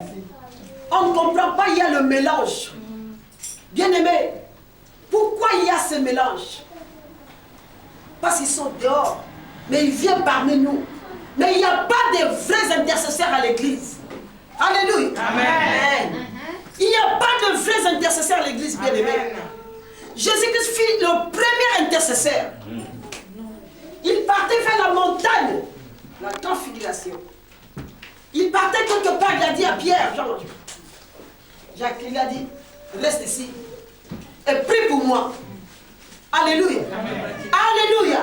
On ne comprend pas, il y a le mélange. Bien-aimés, pourquoi il y a ce mélange? Parce qu'ils sont dehors, mais ils viennent parmi nous. Mais il n'y a pas de vrais intercesseurs à l'église. Alléluia. Amen. Il n'y a pas de vrais intercesseurs à l'église, bien-aimés. Jésus-Christ fut le premier intercesseur. Il partait vers la montagne, la transfiguration. Il partait quelque part, il a dit à Pierre, Jacques, il a dit, reste ici et prie pour moi. Alléluia. Alléluia.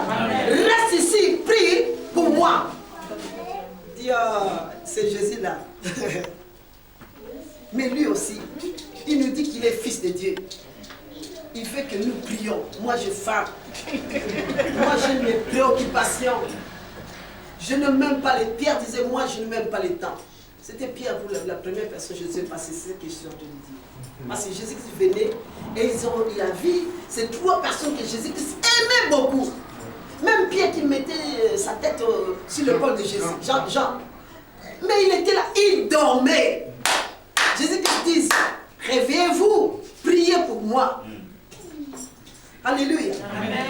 Reste ici, prie pour moi. Dit, c'est Jésus là. Mais lui aussi, il nous dit qu'il est fils de Dieu. Il veut que nous prions. Moi, je femme. Moi, j'ai mes préoccupations. Je ne m'aime pas les... Pierre disait, moi, je ne m'aime pas les temps. C'était Pierre, vous, la première personne, je ne sais pas si c'est ce que je suis en train de dire. Parce que Jésus-Christ venait et il a vu ces trois personnes que Jésus-Christ aimait beaucoup. Même Pierre qui mettait sa tête sur l'épaule de Jésus, Jean. Mais il était là, il dormait. Jésus-Christ dit, réveillez-vous, priez pour moi. Alléluia.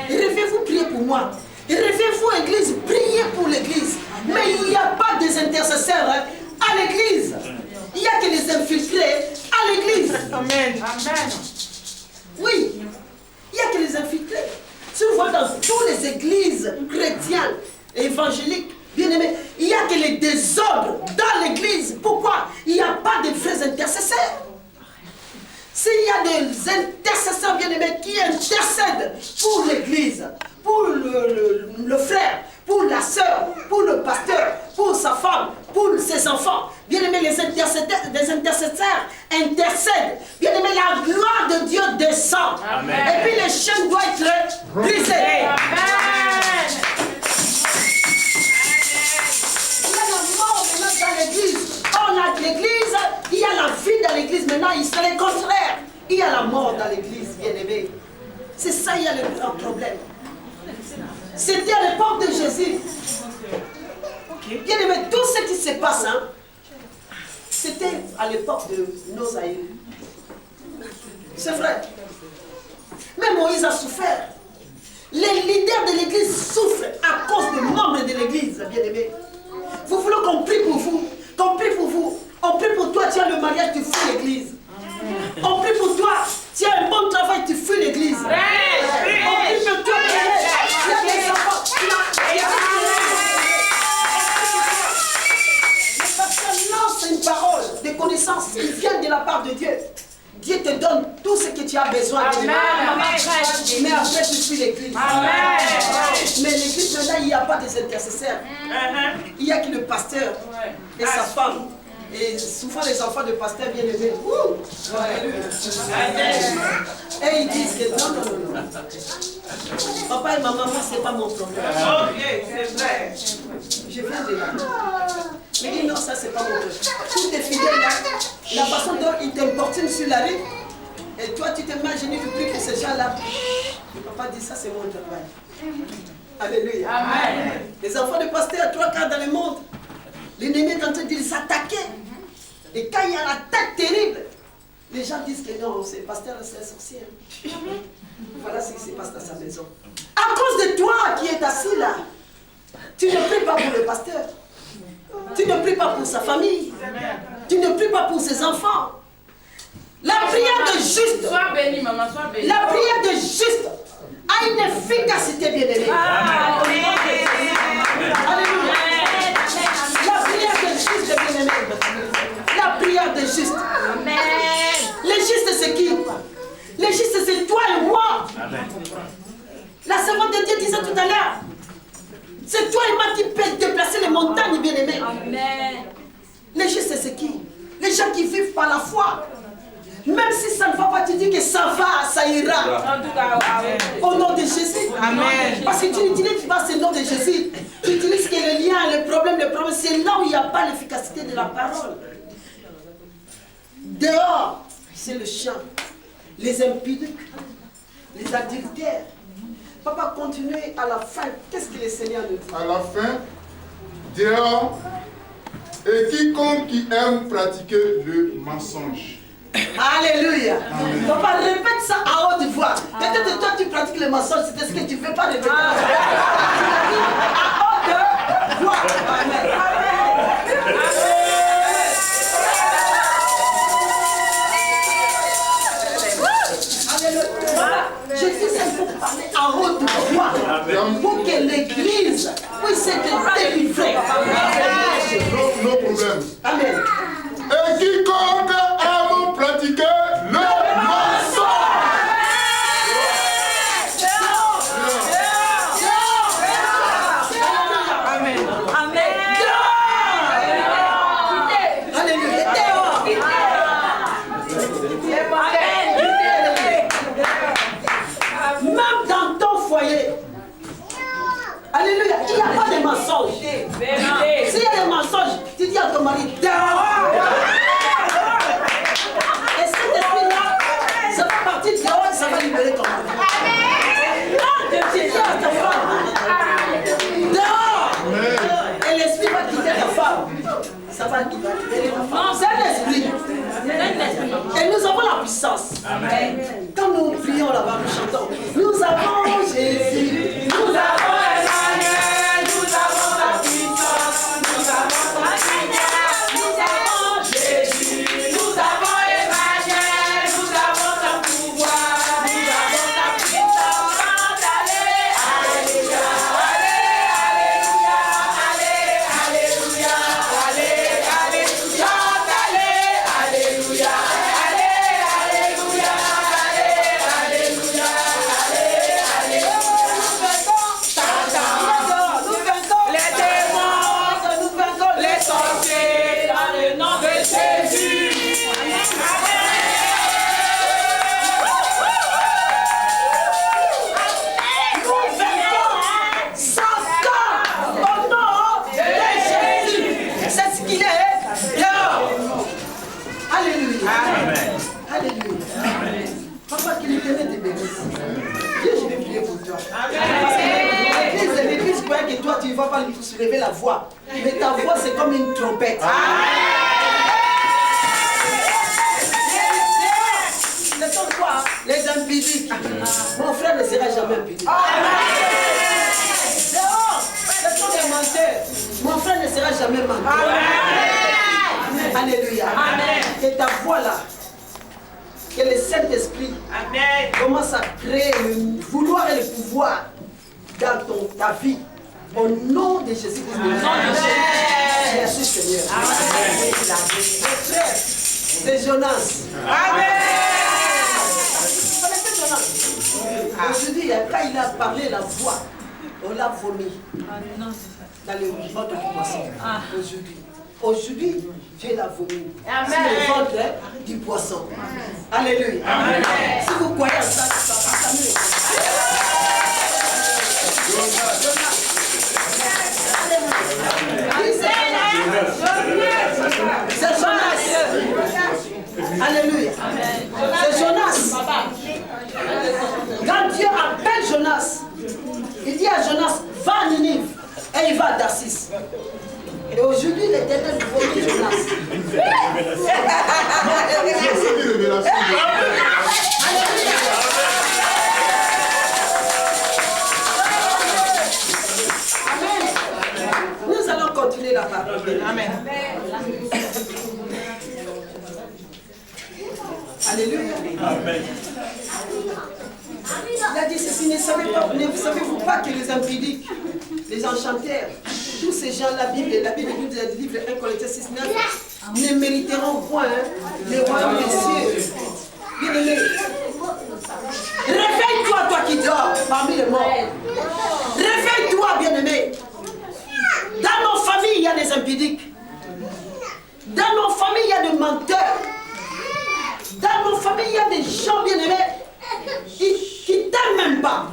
Réveillez-vous, priez pour moi. Réveillez-vous, église, priez pour l'église. Mais il n'y a pas des intercesseurs à l'église. Il n'y a que les infiltrés à l'église. Amen. Amen. Oui, il n'y a que les infiltrés. Si vous voyez dans toutes les églises chrétiennes et évangéliques, bien aimés, il n'y a que les désordres dans l'église. Pourquoi? Il n'y a pas de vrais intercesseurs. S'il y a des intercesseurs bien-aimés qui intercèdent pour l'église, pour le frère, pour la sœur, pour le pasteur, pour sa femme, pour ses enfants, bien-aimés, les intercesseurs intercèdent. Bien-aimés, la gloire de Dieu descend. Amen. Et puis les chaînes doivent être brisées. Amen. Il y a la mort maintenant dans l'église. On a l'église, il y a la vie dans l'église. Maintenant, il serait le contraire. Il y a la mort dans l'église, bien-aimé. C'est ça, il y a le grand problème. C'était à l'époque de Jésus. Bien-aimé, tout ce qui se passe, c'était à l'époque de nos aïeux. C'est vrai. Mais Moïse a souffert. Les leaders de l'église souffrent à cause des membres de l'église, bien-aimé. Vous voulez qu'on prie pour vous? Qu'on prie pour vous. On prie pour toi, tu as le mariage, tu fuis l'église. On prie pour toi, tu as un bon travail, tu fuis l'église. On prie pour toi, tu as des enfants. Le pasteur lance une parole de connaissance qui vient de la part de Dieu. Dieu te donne tout ce que tu as besoin. Mais après, tu fuis l'église. Mais l'église, maintenant, il n'y a pas des intercesseurs. Il n'y a que le pasteur et sa femme. Et souvent les enfants de pasteur bien aimés. Et ils disent que non. Papa et maman, c'est pas mon problème. Ok, c'est vrai. Je viens de là. Mais dis non, ça c'est pas mon problème. Tout est fidèle là. La façon dont ils t'importunent sur la rue. Et toi tu t'imagines, tu pries pour ces gens-là. Papa dit ça c'est mon travail. Alléluia. Amen. Les enfants de pasteur, trois quarts dans le monde. L'ennemi est en train de les attaquer. Et quand il y a l'attaque terrible, les gens disent que non, c'est pasteur, c'est un sorcier. Voilà ce qui se passe dans sa maison. À cause de toi qui es assis là, tu ne pries pas pour le pasteur. Tu ne pries pas pour sa famille. Tu ne pries pas pour ses enfants. La prière de juste. Sois béni, maman, sois béni. La prière de juste a une efficacité bien aimée. Alléluia. La prière de juste bien aimée. La prière des justes. Amen. Les justes, c'est qui? Les justes, c'est toi et moi. Amen. La servante de Dieu disait tout à l'heure, c'est toi et moi qui peut déplacer les montagnes, bien-aimés. Amen. Les justes, c'est qui? Les gens qui vivent par la foi. Même si ça ne va pas, tu dis que ça va, ça ira. Au nom de Jésus. Amen. Parce que tu n'utilises pas ce nom de Jésus. Tu utilises que le lien, le problème, c'est là où il n'y a pas l'efficacité de la parole. Dehors, c'est le chant. Les impudiques, les adultères. Papa, continuez à la fin. Qu'est-ce que le Seigneur nous dit? À la fin, dehors, Et quiconque qui aime pratiquer le mensonge. Alléluia. Papa, répète ça à haute voix. Peut-être toi tu pratiques le mensonge, c'est ce que tu ne veux pas répéter. À haute voix. Amen. Je dis ça pour parler à haute voix pour que l'église puisse être délivrée. No problème. Amen. Et quiconque aime pratiquer le mensonge. Amen. Alléluia. Même dans ton foyer. Alléluia. Il n'y a pas de mensonge. S'il y a des mensonges, tu dis à ton mari, dehors. Et cet esprit-là, ça va partir dehors et ça va libérer ton mari. Tu dis à ta femme, dehors. Et l'esprit va quitter ta femme. Ça va libérer ta femme. C'est un esprit. Et nous avons la puissance. Quand nous prions là-bas, nous chantons, nous avons Jésus, nous avons Emmanuel, nous avons la puissance, nous avons la lumière, nous avons Jésus, nous avons Emmanuel, nous avons le pouvoir, nous avons la puissance. Allez, alléluia, alléluia, alléluia, alléluia, alléluia, Papa, qu'il éternel te bénisse. Dieu, je vais prier pour toi. Parce que l'église croyait que toi, tu ne vas pas se lever la voix. Mais ta voix, c'est comme une trompette. C'est ton quoi? Les impudiques. Mon frère ne sera jamais impudique. Dehors, ce sont des menteurs. Mon frère ne sera jamais menteur. Alléluia. Et ta voix là, que le Saint-Esprit commence à créer le vouloir et le pouvoir dans ta vie. Au nom de Jésus-Christ. Merci Seigneur. Mes frères, c'est Jonas. Vous connaissez Jonas? Aujourd'hui, quand il a parlé la voix, on l'a vomi dans le ventre du poisson. Aujourd'hui, Dieu l'a vomi. C'est le ventre du poisson. Alléluia. Si vous croyez à ça, c'est Jonas. Alléluia. C'est Jonas. Quand Dieu appelle Jonas, il dit à Jonas, va à Ninive. Et il va à Tarsis. Et aujourd'hui, l'Éternel vomit Jonas. Amen. Nous allons continuer la parole. Amen. Alléluia. Amen. Il a dit ceci, ne savez-vous pas que les impudiques, les enchanteurs, tous ces gens, la Bible nous dit, le livre 1 Corinthiens 6,9, ne mériteront point le royaume des cieux. Bien-aimé, réveille-toi, toi qui dors parmi les morts. Réveille-toi, bien-aimé. Dans nos familles, il y a des impudiques. Dans nos familles, il y a des menteurs. Dans nos familles, il y a des gens, bien-aimés, qui ne t'aiment même pas.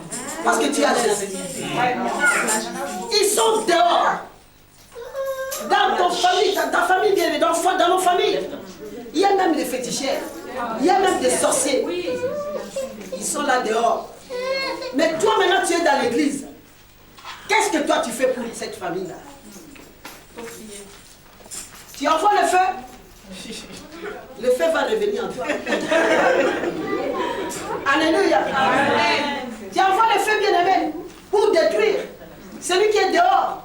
Parce que tu as Jésus. Ils sont dehors. Dans ton famille, dans ta famille, bien, dans nos familles, il y a même des féticheurs. Il y a même des sorciers. Ils sont là dehors. Mais toi maintenant tu es dans l'église. Qu'est-ce que toi tu fais pour cette famille-là? Tu envoies le feu, le feu va revenir en toi. Alléluia. Amen. Tu envoies le feu, bien-aimé, pour détruire celui qui est dehors.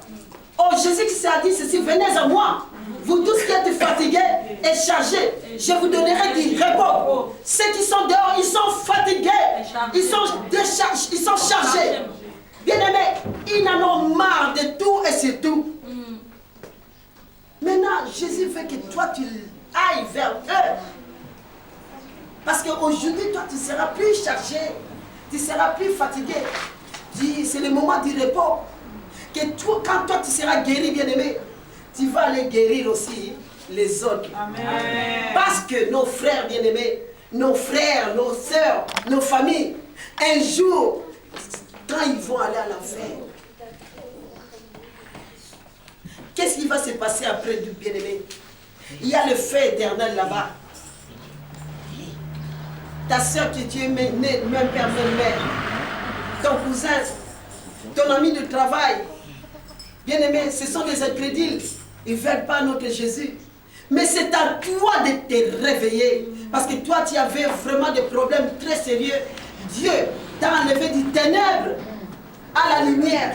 Oh, Jésus a dit ceci, venez à moi, vous tous qui êtes fatigués et chargés, je vous donnerai du repos. Ceux qui sont dehors, ils sont fatigués, ils sont chargés. Bien-aimés, ils en ont marre de tout et c'est tout. Maintenant, Jésus veut que toi, tu ailles vers eux. Parce qu'aujourd'hui, toi, tu ne seras plus chargé, tu ne seras plus fatigué. C'est le moment du repos. Que toi, quand toi, tu seras guéri, bien-aimé, tu vas aller guérir aussi les autres. Amen. Parce que nos frères bien-aimés, nos frères, nos sœurs, nos familles, un jour, quand ils vont aller à l'enfer, qu'est-ce qui va se passer après du bien-aimé? Il y a le feu éternel là-bas. Ta soeur que tu es née, même père, même mère, ton cousin, ton ami de travail, bien-aimé, ce sont des incrédules. Ils ne veulent pas notre Jésus. Mais c'est à toi de te réveiller. Parce que toi, tu avais vraiment des problèmes très sérieux. Dieu t'a enlevé du ténèbre à la lumière.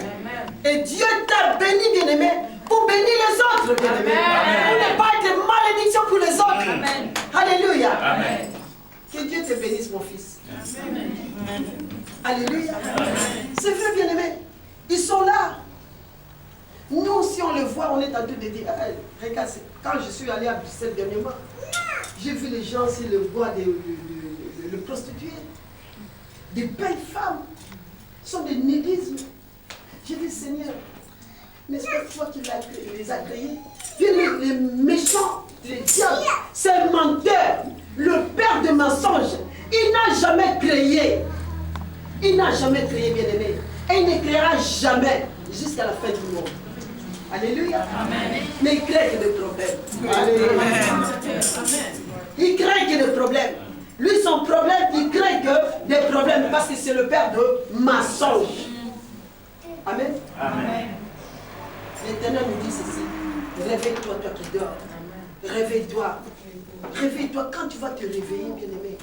Et Dieu t'a béni, bien-aimé, pour bénir les autres, bien-aimé. Pour ne pas être malédiction pour les autres. Amen. Alléluia. Amen. Que Dieu te bénisse, mon fils. Amen. Alléluia. C'est vrai, bien-aimé. Ils sont là. Nous, si on le voit, on est en train de dire, hey, regarde, quand je suis allé à Bruxelles dernièrement, j'ai vu les gens sur le bois de prostituées, des belles femmes, sont des nélismes. J'ai dit, Seigneur, n'est-ce pas toi qui les as créés? Les méchants, les diables, c'est un menteur, le père de mensonges. Il n'a jamais créé. Il n'a jamais créé, bien-aimé. Et il ne créera jamais jusqu'à la fin du monde. Alléluia. Amen. Mais il crée que des problèmes. Alléluia. Il crée que des problèmes. Lui, son problème, il crée que des problèmes parce que c'est le père de mensonges. Amen. Amen. L'Éternel nous dit ceci. Réveille-toi, toi qui dors. Réveille-toi. Réveille-toi. Quand tu vas te réveiller, bien-aimé,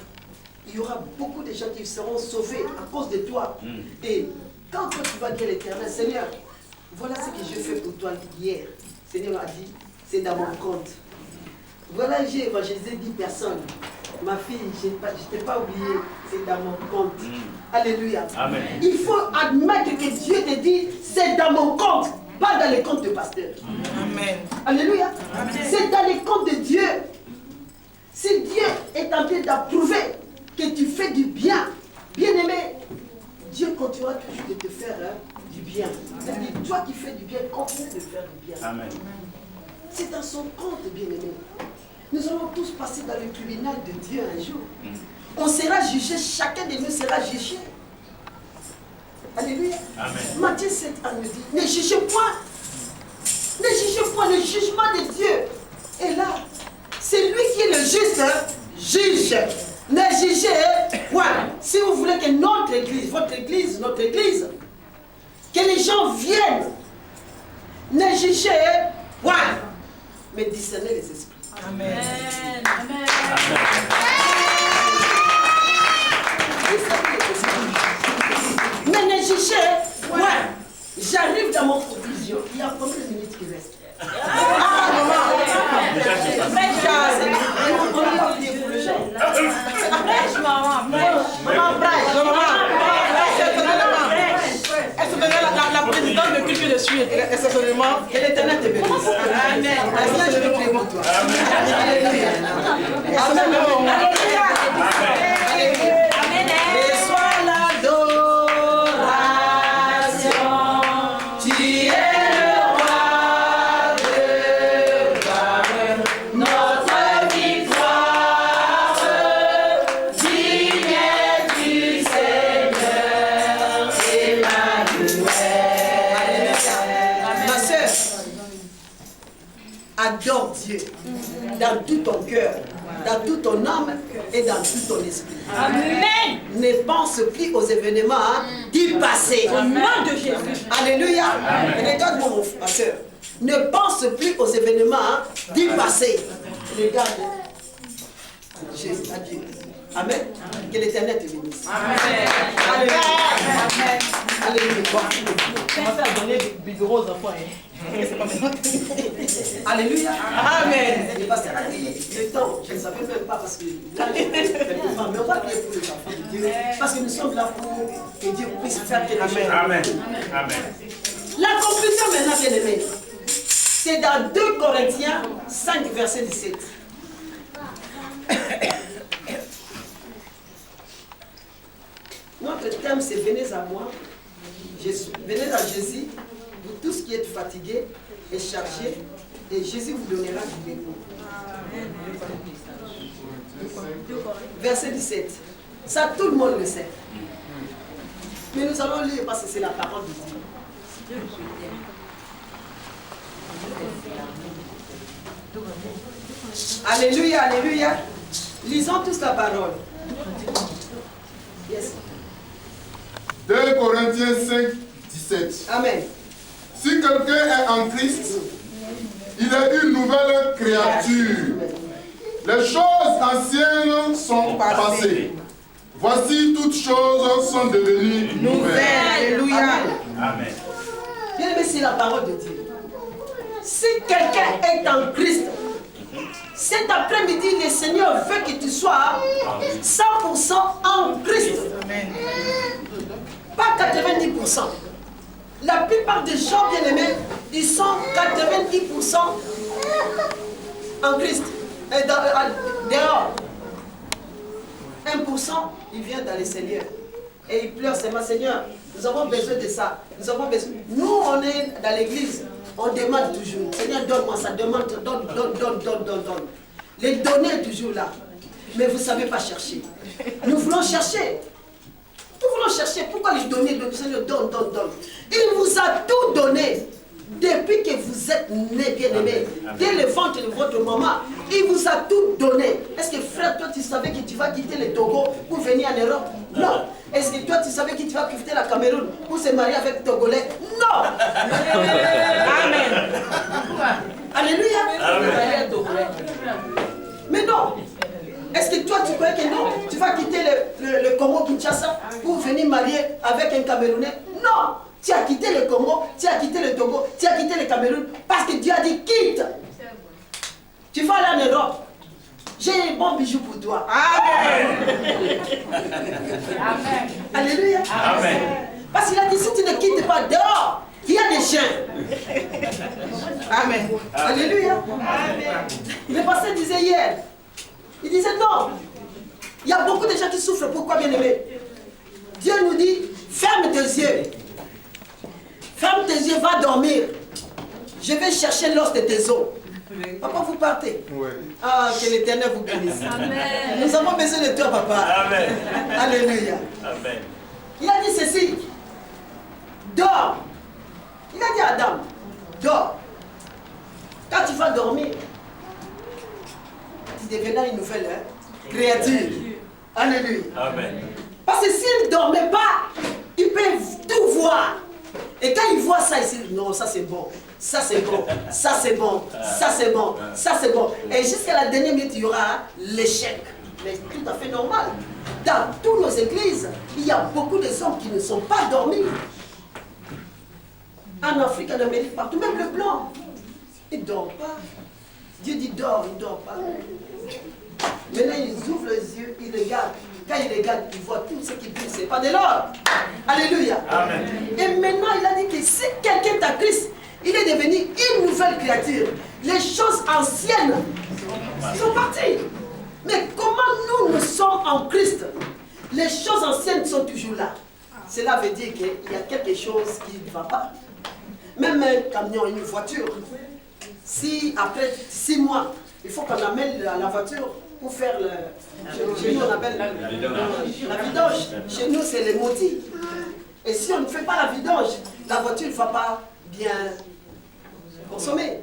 il y aura beaucoup de gens qui seront sauvés à cause de toi. Et quand toi tu vas dire à l'Éternel, Seigneur, voilà ce que j'ai fait pour toi hier. Seigneur a dit, c'est dans mon compte. Voilà, j'ai évangélisé 10 personnes. Ma fille, je ne t'ai pas oublié, c'est dans mon compte. Alléluia. Amen. Il faut admettre que Dieu te dit, c'est dans mon compte, pas dans les comptes de pasteur. Amen. Alléluia. C'est dans les comptes de Dieu. Si Dieu est en train d'approuver que tu fais du bien, bien-aimé, Dieu continuera toujours de te faire du bien. C'est-à-dire, toi qui fais du bien, continue de faire du bien. Amen. C'est dans son compte, bien-aimé. Nous allons tous passer dans le tribunal de Dieu un jour. On sera jugé, chacun de nous sera jugé. Alléluia. Amen. Matthieu 7 nous dit, ne jugez point. Ne jugez point, le jugement de Dieu est là. C'est lui qui est le juste juge. Ne jugez point. Si vous voulez que notre église, votre église, notre église, que les gens viennent, ne jugez point, mais discernez les esprits. Amen. Amen. Mais ne jugez point. J'arrive dans mon provision. Il y a combien de minutes qui restent? Est-ce que la présidente de culture de suite, essentiellement, que l'Éternel te bénisse. Amen. Je vais prier pour toi. Amen. Reçois l'adoration. Tu es le roi de gloire. Notre victoire. Digne du Seigneur. Ma soeur, adore Dieu dans tout ton cœur, dans toute ton âme et dans tout ton esprit. Amen. Ne pense plus aux événements du passé. Au nom de Jésus. Alléluia. Regarde-moi, ma soeur. ne pense plus aux événements du passé. Regarde Jésus, Dieu. Amen. Que l'Éternel te bénisse. Amen. Alléluia. Alléluia. Commencez à donner des biberons aux enfants. Alléluia. Amen. Le pasteur a dit le temps, je ne savais même pas parce que là, mais on va prier pour les enfants de Dieu. Parce que nous sommes là pour que Dieu puisse faire quelque chose. Amen. Amen. La conclusion maintenant, bien aimé, c'est dans 2 Corinthiens 5, verset 17. Notre thème, c'est venez à moi, venez à Jésus, vous tous qui êtes fatigués et chargés, et Jésus vous donnera du repos. Verset 17. Ça, tout le monde le sait. Mais nous allons lire parce que c'est la parole de Dieu. Alléluia, alléluia. Lisons tous la parole. Yes. 2 Corinthiens 5, 17. Amen. Si quelqu'un est en Christ, il est une nouvelle créature. Les choses anciennes sont passées. Voici, toutes choses sont devenues nouvelles. Alléluia. Amen. Bien aimé, c'est la parole de Dieu. Si quelqu'un est en Christ, cet après-midi, le Seigneur veut que tu sois 100% en Christ. Pas 90%. La plupart des gens bien-aimés, ils sont 90% en Christ. Et dehors, 1%, il vient dans le Seigneur. Et il pleure seulement, Seigneur, nous avons besoin de ça. Nous avons besoin. Nous, on est dans l'église, on demande toujours. Seigneur, donne-moi ça, donne. Les donner est toujours là. Mais vous ne savez pas chercher. Nous voulons chercher. Nous voulons chercher. Pourquoi les donner? Le Seigneur donne. Il vous a tout donné. Depuis que vous êtes né, bien-aimé, dès le ventre de votre maman, il vous a tout donné. Est-ce que frère, toi, tu savais que tu vas quitter le Togo pour venir en Europe? Non. Est-ce que toi, tu savais que tu vas quitter la Cameroun pour se marier avec Togolais? Non. Amen. Alléluia. Mais non. Est-ce que toi, tu crois que non? Tu vas quitter le Congo-Kinshasa pour venir marier avec un Camerounais? Non. Tu as quitté le Congo, tu as quitté le Togo, tu as quitté le Cameroun parce que Dieu a dit quitte. Tu vas aller en Europe. J'ai un bon bijou pour toi. Amen. Amen. Alléluia. Amen. Parce qu'il a dit si tu ne quittes pas dehors, il y a des chiens. Amen. Alléluia. Amen. Le pasteur disait hier, il disait non. Il y a beaucoup de gens qui souffrent. Pourquoi, bien aimé? Dieu nous dit, ferme tes yeux. Ferme tes yeux, va dormir. Je vais chercher l'os de tes os. Papa, vous partez. Ouais. Ah, que l'Éternel vous bénisse. Amen. Nous avons besoin de toi, papa. Amen. Alléluia. Amen. Il a dit ceci. Dors. Il a dit à Adam, dors. Quand tu vas dormir, tu deviendras une nouvelle créature. Alléluia. Amen. Parce que s'il ne dormait pas, il peut tout voir. Et quand il voit ça, il dit non, ça c'est bon, ça c'est bon, ça c'est bon, ça c'est bon, ça c'est bon. Et jusqu'à la dernière minute, il y aura l'échec. Mais tout à fait normal. Dans toutes nos églises, il y a beaucoup de hommes qui ne sont pas dormis. En Afrique, en Amérique, partout, même le blanc. Il ne dort pas. Dieu dit dors, il ne dort pas. Maintenant, ils ouvrent les yeux, ils regardent. Quand ils regardent, ils voient tout ce qui brille, ce n'est pas de l'or. Alléluia. Amen. Et maintenant, il a dit que si quelqu'un est en Christ, il est devenu une nouvelle créature. Les choses anciennes sont parties. Mais comment nous sommes en Christ? Les choses anciennes sont toujours là. Cela veut dire qu'il y a quelque chose qui ne va pas. Même un camion, une voiture, si après 6 mois, il faut qu'on amène la voiture pour faire le... Chez nous, on appelle la vidange. Chez nous, c'est les motis. Et si on ne fait pas la vidange, la voiture ne va pas bien consommer.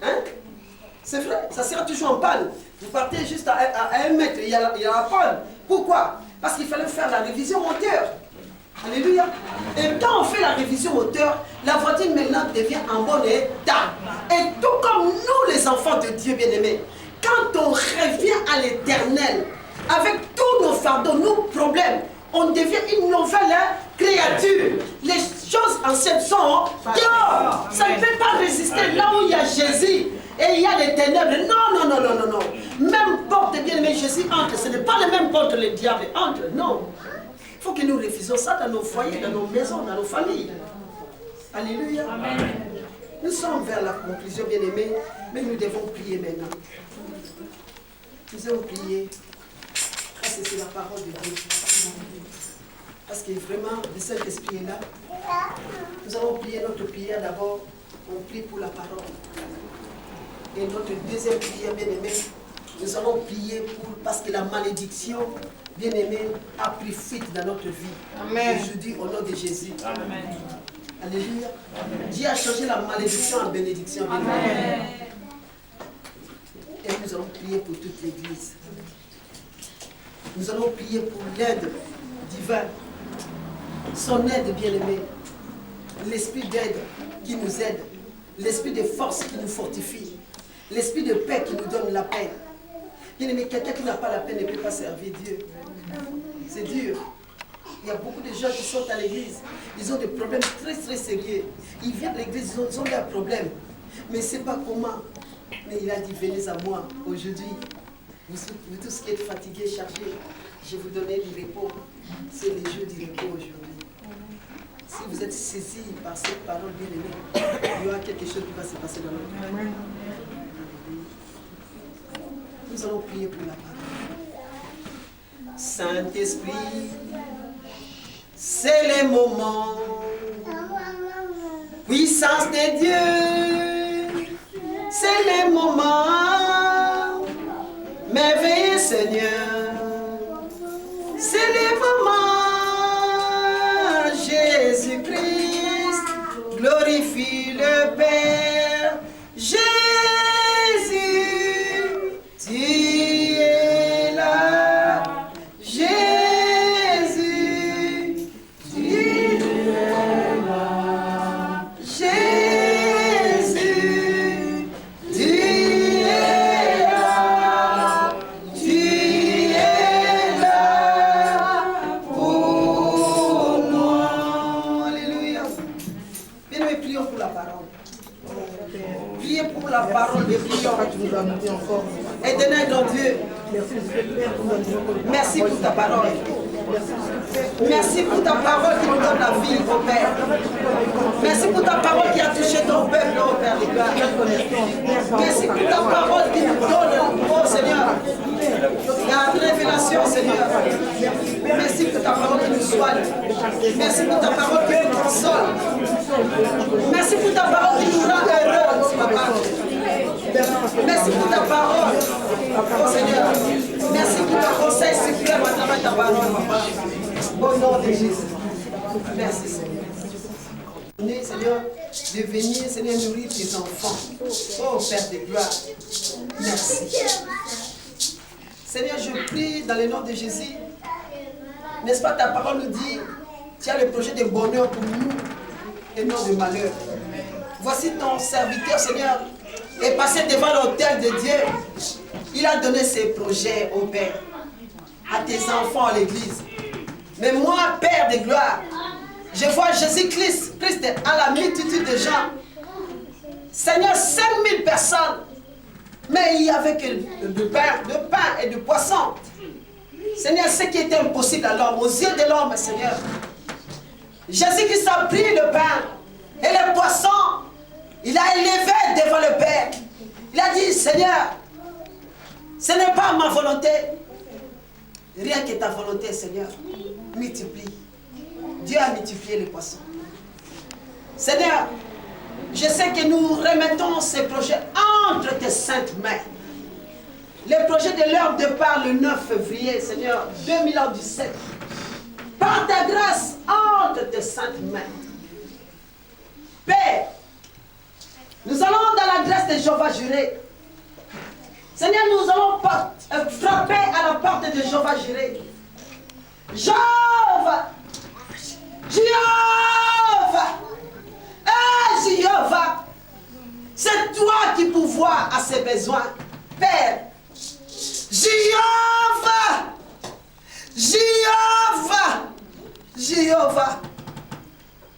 Hein? C'est vrai, ça sera toujours en panne. Vous partez juste à 1 mètre, il y a la panne. Pourquoi? Parce qu'il fallait faire la révision moteur. Alléluia. Et quand on fait la révision moteur, la voiture maintenant devient en bon état. Et tout comme nous les enfants de Dieu bien-aimés, quand on revient à l'éternel, avec tous nos fardeaux, nos problèmes, on devient une nouvelle créature. Les choses anciennes sont dehors. Ça ne peut pas résister là où il y a Jésus et il y a les ténèbres. Non, non, non, non, non, non. Même porte, bien-aimé, Jésus entre. Ce n'est pas la même porte que le diable entre. Non. Il faut que nous refusions ça dans nos foyers, dans nos maisons, dans nos familles. Alléluia. Amen. Nous sommes vers la conclusion, bien-aimés, mais nous devons prier maintenant. Nous allons prier. Parce que c'est la parole de Dieu. Parce que vraiment, le Saint-Esprit est là. Nous allons prier notre prière d'abord. On prie pour la parole. Et notre deuxième prière, bien-aimé, nous allons prier parce que la malédiction, bien-aimé, a pris fuite dans notre vie. Amen. Et je dis au nom de Jésus. Amen. Alléluia. Dieu a changé la malédiction en bénédiction. Amen. Et nous allons prier pour toute l'Église. Nous allons prier pour l'aide divine. Son aide bien-aimée. L'esprit d'aide qui nous aide. L'esprit de force qui nous fortifie. L'esprit de paix qui nous donne la paix. Bien-aimé, quelqu'un qui n'a pas la paix ne peut pas servir Dieu. C'est dur. Il y a beaucoup de gens qui sont à l'église. Ils ont des problèmes très très sérieux. Ils viennent à l'église, ils ont des problèmes. Mais il ne sait pas comment. Mais il a dit, venez à moi aujourd'hui. Vous tous qui êtes fatigués, chargés, je vais vous donner du repos. C'est le jour du repos aujourd'hui. Si vous êtes saisis par cette parole bien-aimée, il y aura quelque chose qui va se passer dans notre vie. Nous allons prier pour la parole. Saint-Esprit, c'est le moment. Puissance de Dieu, c'est le moment. Merveilleux Seigneur, c'est le moment. Jésus-Christ, glorifie le Père. Jésus, tu es là. Jésus, tu es là. Jésus, tu es là. Tu es là pour moi. Alléluia. Bien-aimés, prions pour la parole. Priez pour la parole de prions. Éternel notre Dieu, merci pour ta parole. Merci pour ta parole qui nous donne la vie, ô Père. Merci pour ta parole qui a touché ton peuple, ô Père des gloires. Merci pour ta parole qui nous donne, ô Seigneur, la révélation, Seigneur. Merci pour ta parole qui nous soigne. Merci pour ta parole qui nous console. Merci pour ta parole qui nous rend heureux, papa. Merci pour ta parole, oh Seigneur. Merci pour ton conseil suprême à travers ta parole, papa. Au nom de Jésus. Merci, Seigneur. Seigneur, de venir, Seigneur, nourrir tes enfants. Oh Père de gloire. Merci. Seigneur, je prie dans le nom de Jésus. N'est-ce pas, ta parole nous dit, tu as le projet de bonheur pour nous et non de malheur. Voici ton serviteur, Seigneur, est passé devant l'autel de Dieu. Il a donné ses projets au Père, à tes enfants à l'église. Mais moi, Père de gloire, je vois Jésus-Christ à la multitude de gens. Seigneur, 5000 personnes. Mais il n'y avait que de pain et de poisson. Seigneur, ce qui était impossible à l'homme, aux yeux de l'homme, Seigneur. Jésus-Christ a pris le pain et le poisson. Il a élevé devant le Père. Il a dit, Seigneur, ce n'est pas ma volonté. Rien que ta volonté, Seigneur, multiplie. Dieu a multiplié les poissons. Seigneur, je sais que nous remettons ces projets entre tes saintes mains. Les projets de leur départ le 9 février, Seigneur, 2017. Par ta grâce, entre tes saintes mains. Père, nous allons dans la grâce de Jéhovah Jireh. Seigneur, nous allons frapper à la porte de Jéhovah Jireh. Jéhovah, Jéhovah. Jéhovah. C'est toi qui pourvois à ses besoins. Père. Jéhovah. Jéhovah. Jéhovah.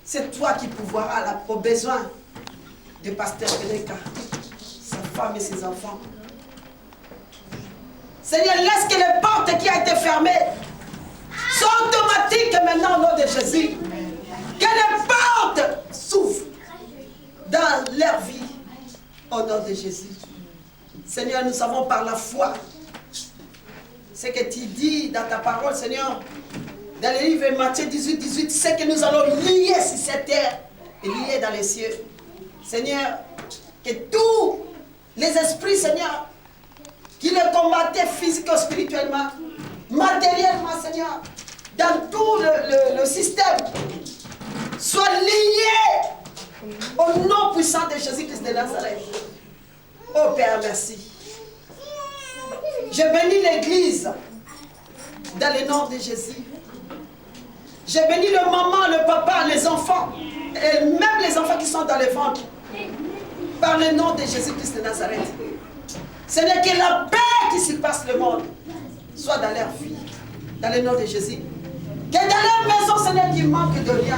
C'est toi qui pourvoiras aux besoins de pasteur Beneka, sa femme et ses enfants. Seigneur, laisse que les portes qui ont été fermées soient automatiques maintenant au nom de Jésus. Que les portes s'ouvrent dans leur vie au nom de Jésus. Seigneur, nous savons par la foi ce que tu dis dans ta parole, Seigneur, dans le livre de Matthieu 18, ce que nous allons lier sur cette terre et lier dans les cieux. Seigneur, que tous les esprits, Seigneur, qui le combattaient physico-spirituellement, matériellement, Seigneur, dans tout le système, soient liés au nom puissant de Jésus-Christ de Nazareth. Oh Père, merci. Je bénis l'Église dans le nom de Jésus. Je bénis le maman, le papa, les enfants, et même les enfants qui sont dans les ventres, par le nom de Jésus-Christ de Nazareth. Seigneur, que la paix qui surpasse le monde soit dans leur vie, dans le nom de Jésus. Que dans leur maison, Seigneur, qu'il manque de rien.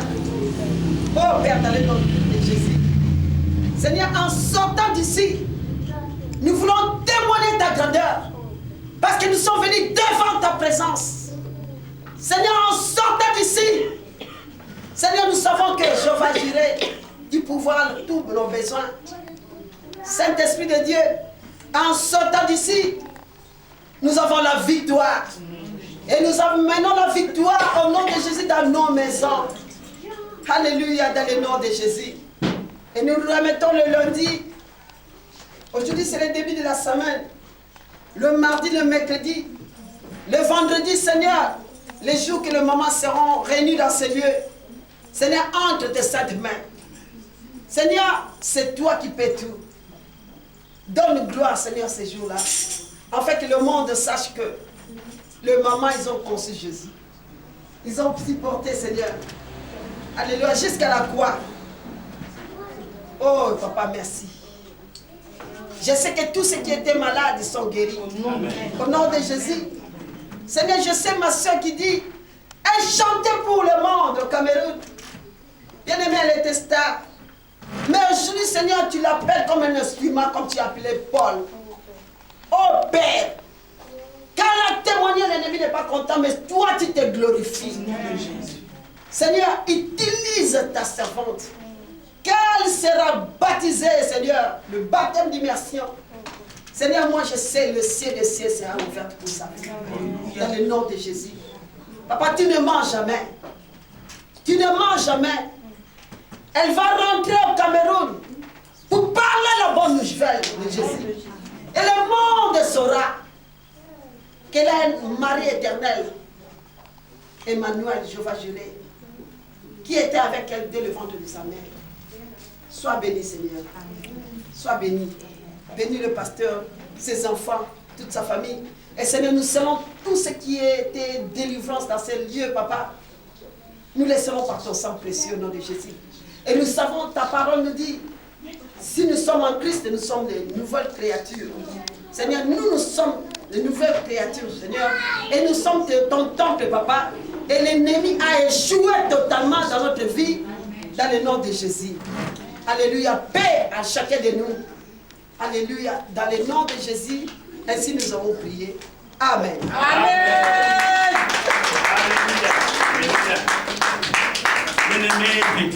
Oh Père, dans le nom de Jésus. Seigneur, en sortant d'ici, nous voulons témoigner ta grandeur, parce que nous sommes venus devant ta présence. Seigneur, en sortant d'ici, Seigneur, nous savons que Jéhovah Jireh, du pouvoir, tous nos besoins. Saint-Esprit de Dieu, en sortant d'ici, nous avons la victoire. Et nous amenons la victoire au nom de Jésus dans nos maisons. Alléluia, dans le nom de Jésus. Et nous nous remettons le lundi. Aujourd'hui, c'est le début de la semaine. Le mardi, le mercredi. Le vendredi, Seigneur, les jours que les mamans seront réunis dans ces lieux. Seigneur, entre tes saintes mains. Seigneur, c'est toi qui paies tout. Donne gloire, Seigneur, ces jours-là. En fait, que le monde sache que les mamans, ils ont conçu Jésus. Ils ont supporté, Seigneur. Alléluia, jusqu'à la croix. Oh, Papa, merci. Je sais que tous ceux qui étaient malades, ils sont guéris. Au nom de Jésus. Seigneur, je sais ma soeur qui dit, elle chantait pour le monde au Cameroun. Bien aimé, elle était star. Mais aujourd'hui, Seigneur, tu l'appelles comme un instrument, comme tu as appelé Paul. Oh Père, quand elle a témoigné, l'ennemi n'est pas content, mais toi, tu te glorifies. Seigneur, utilise ta servante. Qu'elle sera baptisée, Seigneur, le baptême d'immersion. Seigneur, moi je sais, le ciel des cieux sera ouvert pour ça. Dans le nom de Jésus. Papa, tu ne mens jamais. Tu ne mens jamais. Elle va rentrer au Cameroun pour parler la bonne nouvelle de Jésus. Et le monde saura qu'elle a un mari éternel, Emmanuel, Jéhovah Jireh, qui était avec elle dès le ventre de sa mère. Sois béni, Seigneur. Sois béni. Bénis le pasteur, ses enfants, toute sa famille. Et Seigneur, nous scellons tout ce qui était délivrance dans ces lieux, Papa. Nous les scellons par ton sang précieux au nom de Jésus. Et nous savons, ta parole nous dit, si nous sommes en Christ, nous sommes des nouvelles créatures. Seigneur, nous sommes des nouvelles créatures, Seigneur. Et nous sommes ton temple, Papa. Et l'ennemi a échoué totalement dans notre vie, dans le nom de Jésus. Alléluia. Paix à chacun de nous. Alléluia. Dans le nom de Jésus, ainsi nous avons prié. Amen. Amen. Alléluia. Bien-aimés,